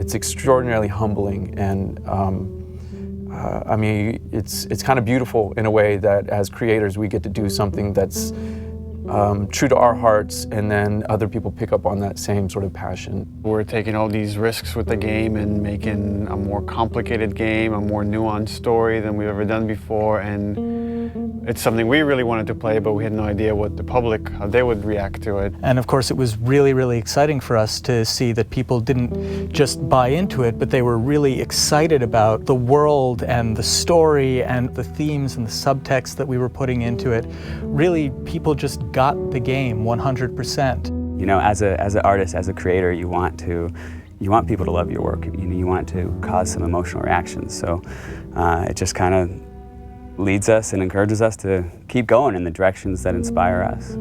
it's extraordinarily humbling, and I mean, it's kind of beautiful in a way that as creators we get to do something that's true to our hearts, and then other people pick up on that same sort of passion. We're taking all these risks with the game and making a more complicated game, a more nuanced story than we've ever done before, and it's something we really wanted to play, but we had no idea what the public, how they would react to it. And of course it was really, really exciting for us to see that people didn't just buy into it, but they were really excited about the world and the story and the themes and the subtext that we were putting into it. Really, people just got the game 100%. You know, as an artist, as a creator, you want people to love your work. You want to cause some emotional reactions. So it just kind of leads us and encourages us to keep going in the directions that inspire us.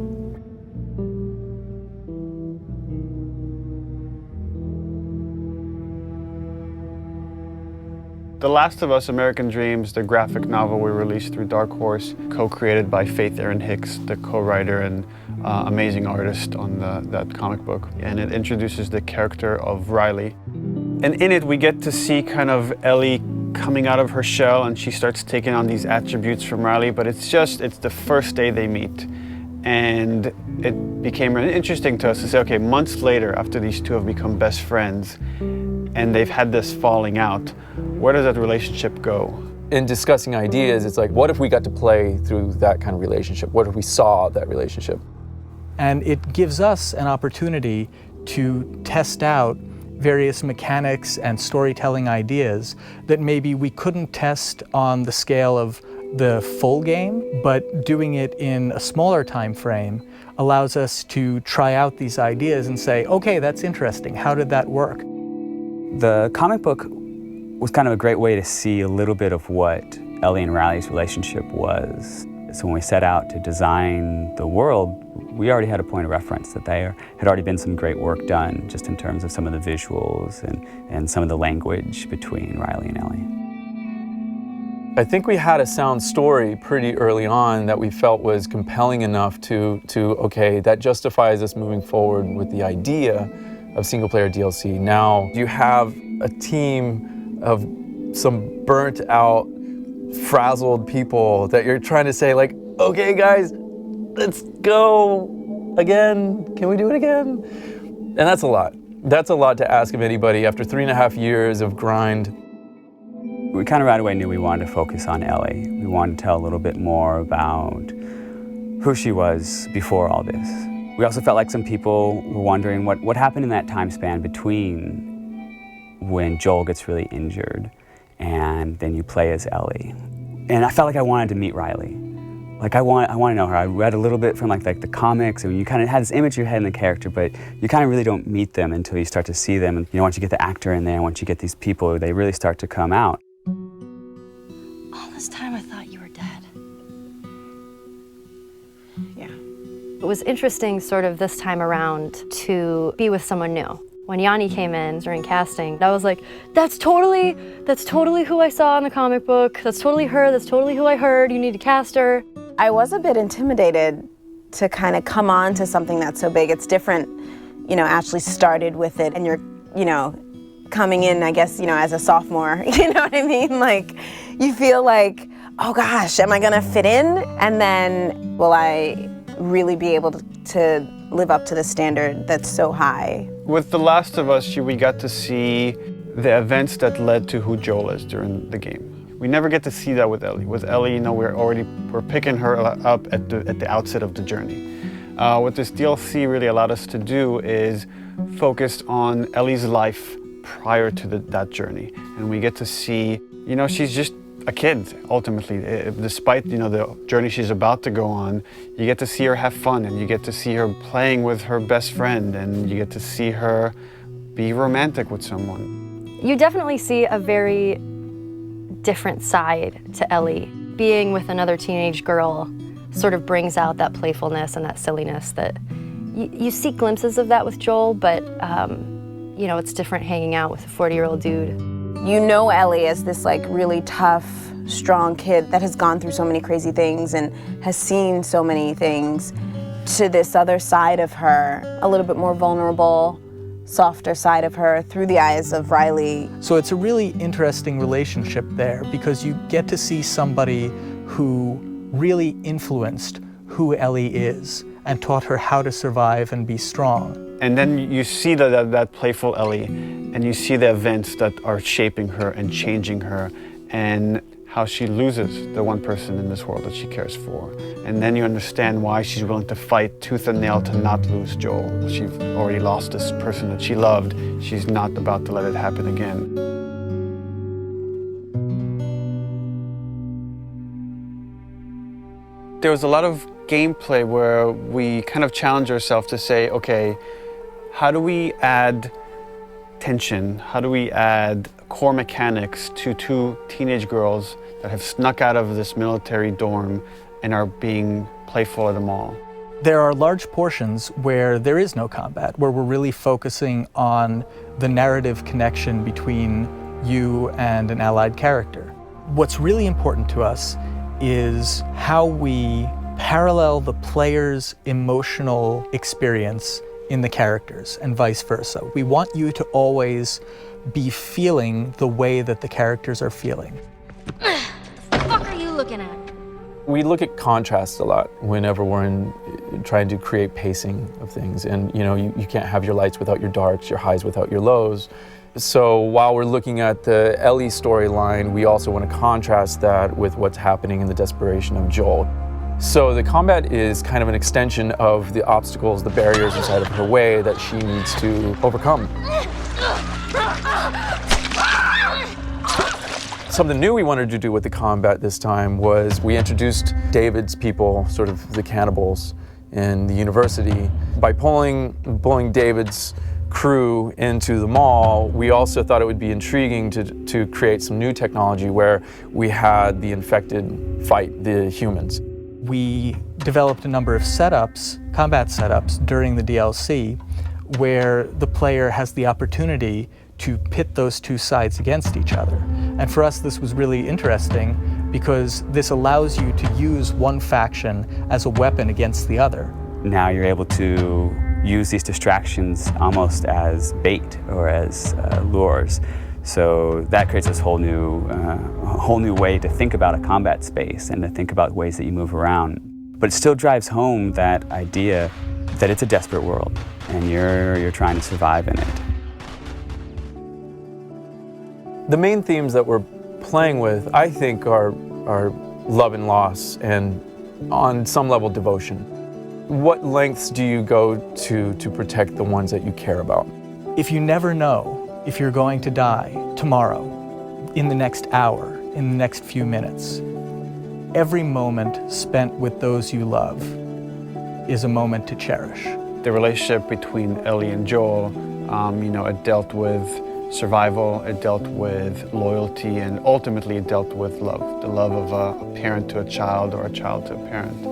The Last of Us: American Dreams, the graphic novel we released through Dark Horse, co-created by Faith Erin Hicks, the co-writer and amazing artist on that comic book. And it introduces the character of Riley. And in it we get to see kind of Ellie coming out of her shell, and she starts taking on these attributes from Riley, but it's the first day they meet. And it became really interesting to us to say, okay, months later, after these two have become best friends, and they've had this falling out, where does that relationship go? In discussing ideas, it's like, what if we got to play through that kind of relationship? What if we saw that relationship? And it gives us an opportunity to test out various mechanics and storytelling ideas that maybe we couldn't test on the scale of the full game, but doing it in a smaller time frame allows us to try out these ideas and say, okay, that's interesting. How did that work? The comic book was kind of a great way to see a little bit of what Ellie and Riley's relationship was. So when we set out to design the world, we already had a point of reference that there had already been some great work done just in terms of some of the visuals and some of the language between Riley and Ellie. I think we had a sound story pretty early on that we felt was compelling enough to okay, that justifies us moving forward with the idea of single-player DLC. Now you have a team of some burnt-out, frazzled people that you're trying to say, like, okay guys, let's go again. Can we do it again? And that's a lot. That's a lot to ask of anybody after 3.5 years of grind. We kind of right away knew we wanted to focus on Ellie. We wanted to tell a little bit more about who she was before all this. We also felt like some people were wondering what happened in that time span between when Joel gets really injured and then you play as Ellie. And I felt like I wanted to meet Riley. Like I want to know her. I read a little bit from like the comics, and you kind of had this image in your head in the character, but you kind of really don't meet them until you start to see them. And once you get the actor in there, once you get these people, they really start to come out. All this time I thought you were dead. Yeah. It was interesting sort of this time around to be with someone new. When Yanni came in during casting, I was like, that's totally who I saw in the comic book. That's totally her, that's totally who I heard. You need to cast her. I was a bit intimidated to kind of come on to something that's so big. It's different, Ashley started with it and you're, coming in, I guess, as a sophomore, you know what I mean? Like, you feel like, oh gosh, am I gonna fit in? And then, will I really be able to live up to the standard that's so high? With The Last of Us, we got to see the events that led to who Joel is during the game. We never get to see that with Ellie. With Ellie, we're picking her up at the outset of the journey. What this DLC really allowed us to do is focus on Ellie's life prior to that journey. And we get to see, she's just a kid, ultimately. Despite, the journey she's about to go on, you get to see her have fun, and you get to see her playing with her best friend, and you get to see her be romantic with someone. You definitely see a very different side to Ellie. Being with another teenage girl sort of brings out that playfulness and that silliness that you see glimpses of that with Joel, but it's different hanging out with a 40-year-old dude. You know Ellie as this really tough, strong kid that has gone through so many crazy things and has seen so many things, to this other side of her, a little bit more vulnerable, softer side of her through the eyes of Riley. So it's a really interesting relationship there because you get to see somebody who really influenced who Ellie is and taught her how to survive and be strong. And then you see that playful Ellie, and you see the events that are shaping her and changing her, and how she loses the one person in this world that she cares for. And then you understand why she's willing to fight tooth and nail to not lose Joel. She's already lost this person that she loved. She's not about to let it happen again. There was a lot of gameplay where we kind of challenge ourselves to say, okay, how do we add tension? How do we add core mechanics to two teenage girls that have snuck out of this military dorm and are being playful at the mall? There are large portions where there is no combat, where we're really focusing on the narrative connection between you and an allied character. What's really important to us is how we parallel the player's emotional experience in the characters and vice versa. We want you to always be feeling the way that the characters are feeling. What the fuck are you looking at? We look at contrast a lot whenever we're trying to create pacing of things. And you can't have your lights without your darks, your highs without your lows. So while we're looking at the Ellie storyline, we also want to contrast that with what's happening in the desperation of Joel. So the combat is kind of an extension of the obstacles, the barriers inside of her way that she needs to overcome. Something new we wanted to do with the combat this time was we introduced David's people, sort of the cannibals in the university. By pulling David's crew into the mall, we also thought it would be intriguing to create some new technology where we had the infected fight the humans. We developed a number of setups, combat setups, during the DLC where the player has the opportunity to pit those two sides against each other. And for us, this was really interesting because this allows you to use one faction as a weapon against the other. Now you're able to use these distractions almost as bait or as lures. So that creates this whole new way to think about a combat space and to think about ways that you move around. But it still drives home that idea that it's a desperate world and you're trying to survive in it. The main themes that we're playing with, I think, are love and loss and on some level devotion. What lengths do you go to protect the ones that you care about? If you never know if you're going to die tomorrow, in the next hour, in the next few minutes, every moment spent with those you love is a moment to cherish. The relationship between Ellie and Joel, it dealt with survival, it dealt with loyalty, and ultimately it dealt with love. The love of a parent to a child or a child to a parent.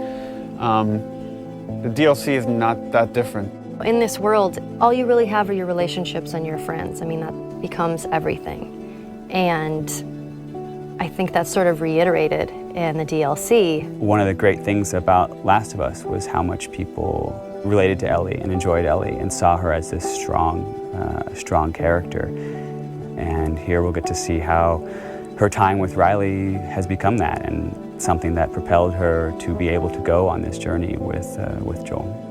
The DLC is not that different. In this world, all you really have are your relationships and your friends. I mean, that becomes everything. And I think that's sort of reiterated in the DLC. One of the great things about Last of Us was how much people related to Ellie and enjoyed Ellie and saw her as this strong character. And here we'll get to see how her time with Riley has become that and something that propelled her to be able to go on this journey with Joel.